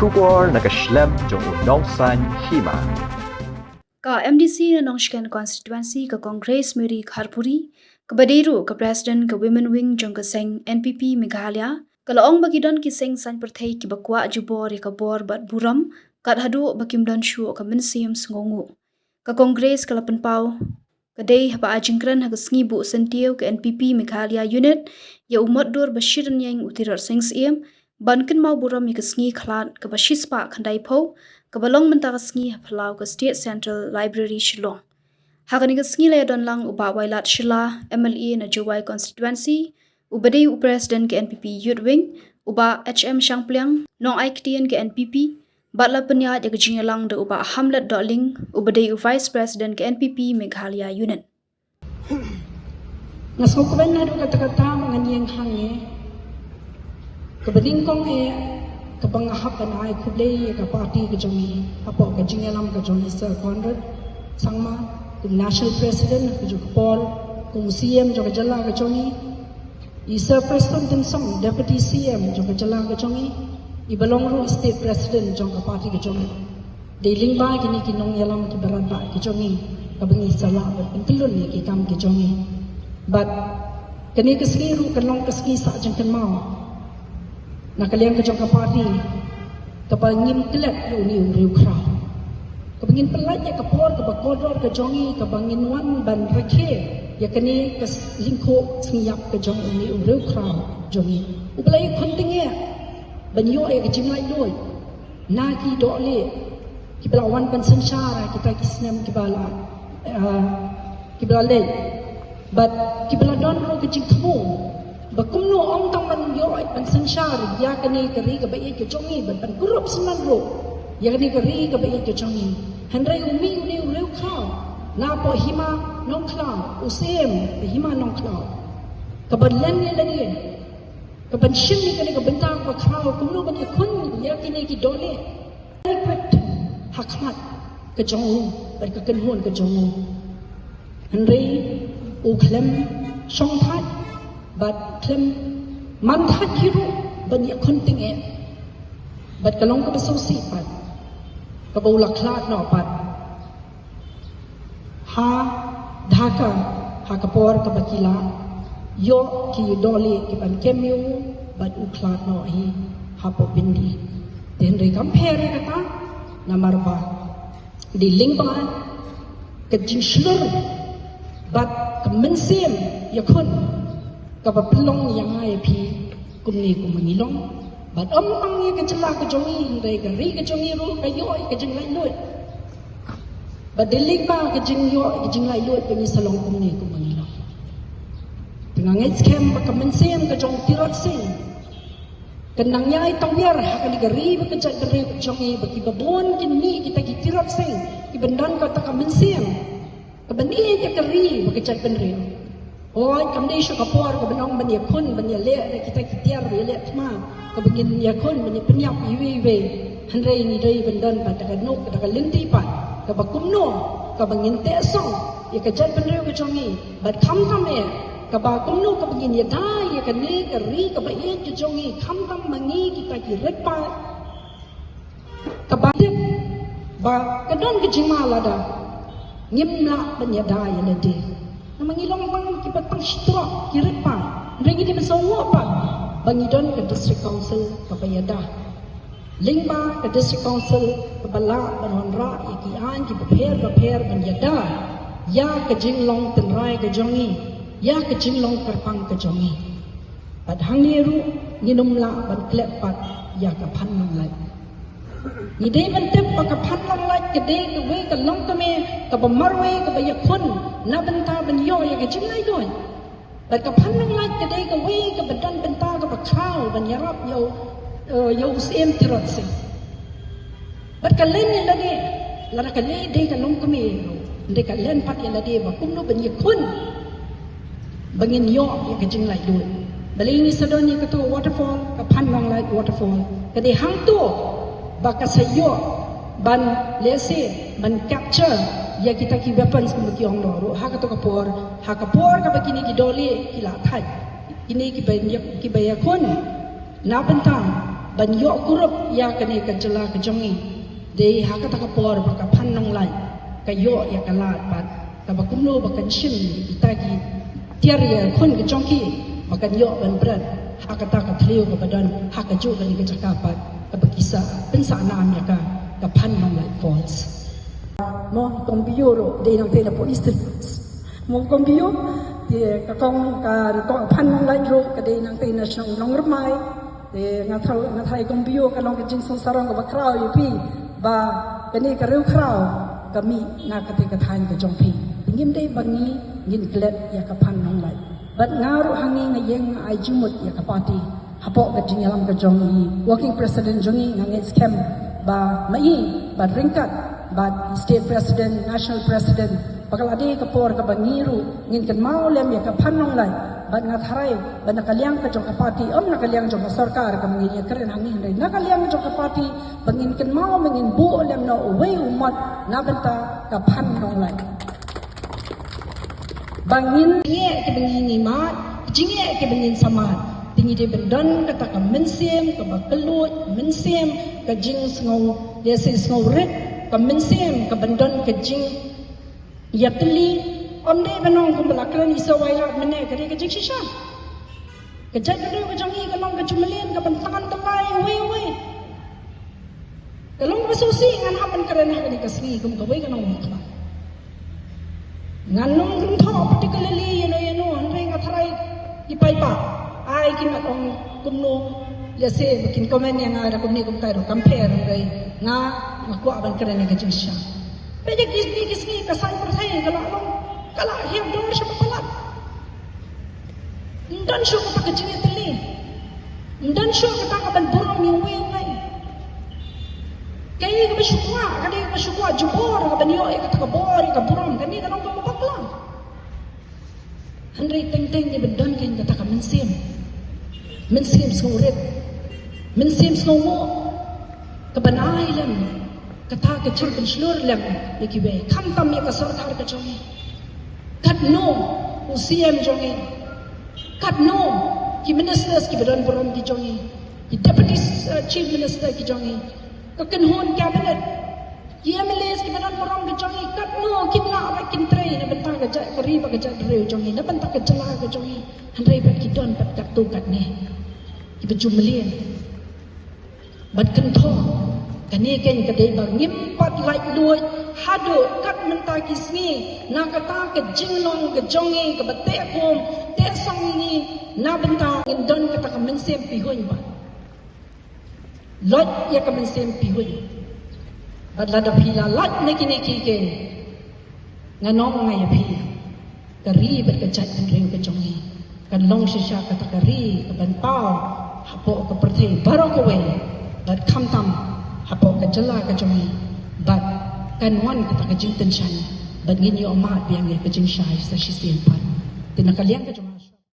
Shubor nakaslem jong unongsan hima. Ka MDC na Nongshikan constituency ka Congress Miri Kharpuri, ka Badiru ka President ka Women Wing jong ka Seng NPP Meghalaya, ka Laong Bagidon ki Seng San Perthai ki Bakwa Jubor ka Bor Bat Buram, ka Hadu Bakimdan Shu ka Minsiam Sngongu, ka Congress ka Lapenpau, ka Day Haba Ajingkran ha ka Sngibu Sentiau ka NPP Meghalaya Unit, ya umat dur Bashiran yang utirar Seng Siem, Bankin mau buram ya ka Sngi Klan ka Bashispa Khandai Pau, Kabalong mentaka sngi hapalau ke State Central Library Shillong. Hakani ke sngi laya don lang uba wailat Shilla MLA na Jowai constituency, ubadai President ke NPP Youth Wing, uba HM Shangpliang, nong Aiktian ke NPP, batla penyat ya ke jingalang da uba Hamlet Dotling, ubadai Vice President ke NPP Meghalaya Unit. Nasukben na do kata-kata manganyang hangi, kabadingkong kapangahap na ay kublay ka party ka jongi apo ka jingalam ka jongi Sir Conrad sangma kung national president ka jong Paul kung CM jong ka jala ka jongi Sir Preston Tinsong deputy CM jong ka jala ka jongi ibalongro state president jong ka party ka jongi dealing ba kini kinong yalam ki barat ba ka jongi kabangi sala pentilun ni ki kam ka jongi but kani kaskiru kanong kaski sa jong kan mau nakaliang ka jong party kapangin kelak ni uriu krau kapangin pelanya kapor kabakodor ka jongi kabangin wan ban rekhe ya kani kas lingko singyak ka jong ni uriu krau jongi ublai khuntinge banyo e jimlai doi na ki dole ki belawan ban sanshara kita kisnem kibala kibala but kibala don ro ka jingkmo Bakumno ong taman yo ay pansansyar ya kani kari ka bayit ka jongi ban kurup seman ro ya kani kari ka bayit ka jongi handrai umi reu khao na po hima nong khao usem hima nong khao kabanlen ni lagi kabanshin ni kani ka bentang ka khao kumno ban kun ya kani ki dole pet hakmat ka jongi ban ka kenhon ka jongi handrai u klem song phat but klem manthat kiru banyak kunting but kalong ka basosi pat kabawla klat no pat ha dhaka ha kapor ka bakila yo ki doli ki ban kemyu but uklat no hi ha po bindi den re compare kata namar ba di link ba ka jinslur but kamensim yakun kapapilong yang ay pi kumni kumangilong but ang ya kacala ka jongi ray ka ri ka jongi ro kayo ay ka jinglay loy but dilig ba ka jingyo ka jinglay loy kani salong kumni kumangilong tinangay scam ba ka mensem ka jong tirot sing kanang yay tongyer hakali ka ri ba ka jay ka ri ka jongi ba kibabon kini kita kitirot sing kibandan ka ta ka mensem kabani ka ri ba ka jay penri Oi, kami syuk kapor ke benong bani kun bani le kita kitiar le tma ke begin ya kun bani penyap iwe handai ni dai bendan pada ka nok pada ka lenti pat ke bakumno ke bangin te song ya ke jat benreu ke jongi bat kham e ke bakumno ke begin ya dai ya ke ne ke ri ke ba ye ke jongi kham mangi kita ki repa ke ba ba ke don ke jimala da ngimna bani dai ya de mangilong bang kibat pangstro kiripa ringi di masawo pa bangidon ke district council kapayada lingba ke district council kabala banonra ikian ki beper banyada ya ke jinglong tenrai ke jongi ya ke jinglong kerpang ke jongi pad hangiru nginumla ban klepat ya ka phanang lai ni dei ban tep pa ka phanang lai ke de ke we ka long kame ka bamarwe ka bayakun na benta ben yo ya ke jinglai doi bat ka phanang lai ke de ke we ka badan benta ka bakhau ban yarap yo sem tirot se bat ka len ni lade la ka le de ka long kame de ka len pat ya lade ba kumno ben yakun bangin yo ya ke jinglai doi bali ni sadon ni ka to waterfall ka phanang lai waterfall ka de hang to baka sayo ban lese ban capture ya kita ki weapons kumaki ong ro ha ka to kapor ka bakini ki dole ki la thai ini ki bayakun na bentang ban yo kurup ya kani ka jela ka jongi de ha ka ta ka por ba ka phan nong lai ka yo ya ka lat bat ka ba kumno ba kan shin kita ki tiar ya khon ka jongki ba kan yo ban bran ha ka ta ka thleu ka badan ha ka ju kani ka jakapat ka ba kisa pen sa nam ya ka phan nong lai falls mo kong biyo ro de nang te na police mo kong biyo de ka kong phan nong lai ro ka de nang te na song nong rmai de nga thai kong biyo ka long ka jing song sarong ka ba kraw yu pi ba ka ni ka reu kraw ka mi nga ka te ka thain ka jong pi ngim dei bangi ngin glet ya ka phan nong lai bat nga ro hangi nga yeng ai jumut ya ka party hapo ka jing yalam ka jong yi working president jongi nga nge scam ba mai ba ringkat ba state president national president pakaladi ka por ka bangiru ngin kan mau lem ya ka phan nong lai bat nga tharai ba nakaliang ka jong ka party nakaliang jong ka sarkar ka mangin ya karen hangin rai nakaliang jong ka party bangin kan mau mangin bu lem no we umat na benta ka phan nong lai bangin ye ke bangin ni mat jinge ke bangin samat tingi de bendan kata ka mensiem ka bakelut mensiem ka jing ngau dia se ngau ret ka mensiem ka bendan ka jing yapli omde banong ko balakran isa wailat mene kare ka jing shisha ka jat dulu ka jangi ka long ka jumelin ka bantangan talai we ka long ka susi ngan haman karen ha ka singi kum ka we ka nong makla ngan nong kum tho particularly yano hanre nga tharai ipai pa ai kin atong kumno lese bikin komen yang ada kumni kum kai ro compare ngai nga makwa ban karen ka jing shisha pejak kisni ka sai perthai ka long kala hiam dor siya papalat ndan siya ka kajingi tali ndan siya ka ban burong yung way kaya ka masyukwa kaya ka masyukwa jubor ka banyo ka takabor ka burong kani ka nang pamapakla handray teng-teng ni bendan kaya ka taka mensim skurit mensim skumo ka banay lang kata ka chirkan slur lang ikiwe kamtam ya ka sarkar ka chongi kat no UCM jongi kat no ki ministers ki badan borom ki jongi ki deputy chief minister ki jongi ka kenhon cabinet ki MLAs ki badan borom ki jongi kat no kitna ba kin train na banta ka ja kari ba ka ja reu jongi na banta ka jala ka jongi handai bat ki don bat kat tu kat ne ki bejumlien bat kentho kani ken ka dei ba ngimpat lai luoi hado kat menta kisni na kata ke jinglong ke jongi ke bate kom te song ni na benta indon kata ka mensem pihoy ba lot ya ka mensem pihoy badla da phila lot ne kini ki ke nganong ngai phi kari bet ka chat ring ke jongi kan long shisha kata kari ke ban pau hapo ke perthe baro ko we bat kham tam hapo ka jala ka jongi bat kan wan kita ka jing tensyan bat ngin yo amat biang ya ka jing shai sa shisien pan tinakaliang ka